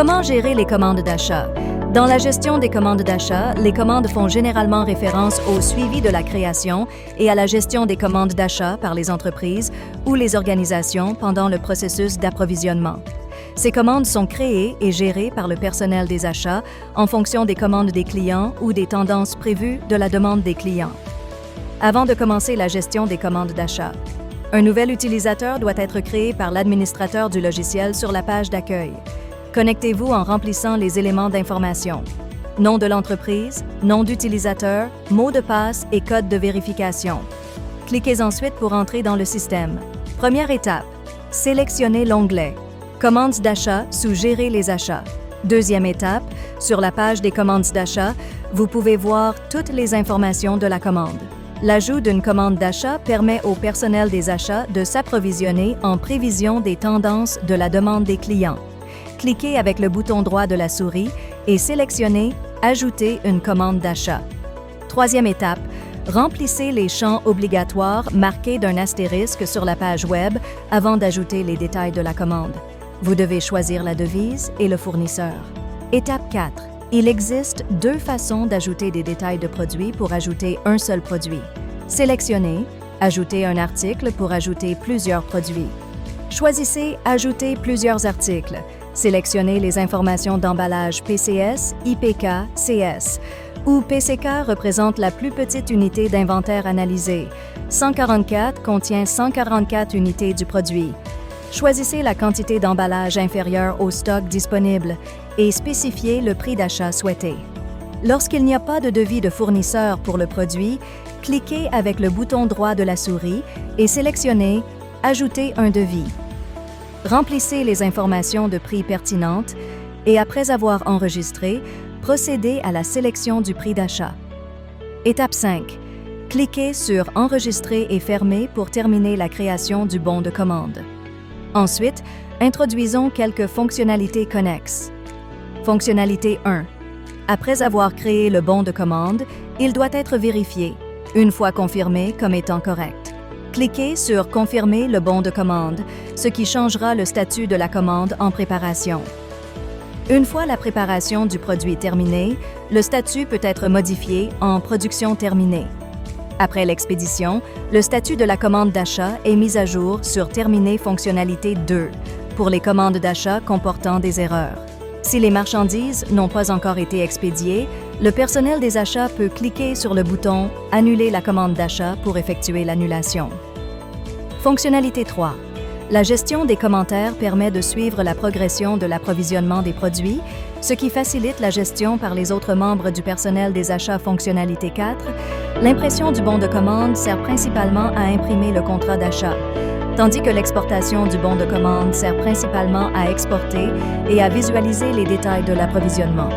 Comment gérer les commandes d'achat? Dans la gestion des commandes d'achat, les commandes font généralement référence au suivi de la création et à la gestion des commandes d'achat par les entreprises ou les organisations pendant le processus d'approvisionnement. Ces commandes sont créées et gérées par le personnel des achats en fonction des commandes des clients ou des tendances prévues de la demande des clients. Avant de commencer la gestion des commandes d'achat, un nouvel utilisateur doit être créé par l'administrateur du logiciel sur la page d'accueil. Connectez-vous en remplissant les éléments d'information. Nom de l'entreprise, nom d'utilisateur, mot de passe et code de vérification. Cliquez ensuite pour entrer dans le système. Première étape, sélectionnez l'onglet « Commandes d'achat » sous « Gérer les achats ». Deuxième étape, sur la page des commandes d'achat, vous pouvez voir toutes les informations de la commande. L'ajout d'une commande d'achat permet au personnel des achats de s'approvisionner en prévision des tendances de la demande des clients. Cliquez avec le bouton droit de la souris et sélectionnez « Ajouter une commande d'achat ». Troisième étape, remplissez les champs obligatoires marqués d'un astérisque sur la page Web avant d'ajouter les détails de la commande. Vous devez choisir la devise et le fournisseur. Étape 4. Il existe deux façons d'ajouter des détails de produits pour ajouter un seul produit. Sélectionnez « Ajouter un article » pour ajouter plusieurs produits. Choisissez « Ajouter plusieurs articles ». Sélectionnez les informations d'emballage PCS, IPK, CS, où PCK représente la plus petite unité d'inventaire analysée. 144 contient 144 unités du produit. Choisissez la quantité d'emballage inférieure au stock disponible et spécifiez le prix d'achat souhaité. Lorsqu'il n'y a pas de devis de fournisseur pour le produit, cliquez avec le bouton droit de la souris et sélectionnez « Ajouter un devis ». Remplissez les informations de prix pertinentes et après avoir enregistré, procédez à la sélection du prix d'achat. Étape 5. Cliquez sur « Enregistrer et fermer » pour terminer la création du bon de commande. Ensuite, introduisons quelques fonctionnalités connexes. Fonctionnalité 1. Après avoir créé le bon de commande, il doit être vérifié, une fois confirmé comme étant correct. Cliquez sur « Confirmer le bon de commande », ce qui changera le statut de la commande en préparation. Une fois la préparation du produit terminée, le statut peut être modifié en « Production terminée ». Après l'expédition, le statut de la commande d'achat est mis à jour sur « Terminé fonctionnalité 2 » pour les commandes d'achat comportant des erreurs. Si les marchandises n'ont pas encore été expédiées, le personnel des achats peut cliquer sur le bouton « Annuler la commande d'achat » pour effectuer l'annulation. Fonctionnalité 3. La gestion des commentaires permet de suivre la progression de l'approvisionnement des produits, ce qui facilite la gestion par les autres membres du personnel des achats. Fonctionnalité 4. L'impression du bon de commande sert principalement à imprimer le contrat d'achat, tandis que l'exportation du bon de commande sert principalement à exporter et à visualiser les détails de l'approvisionnement.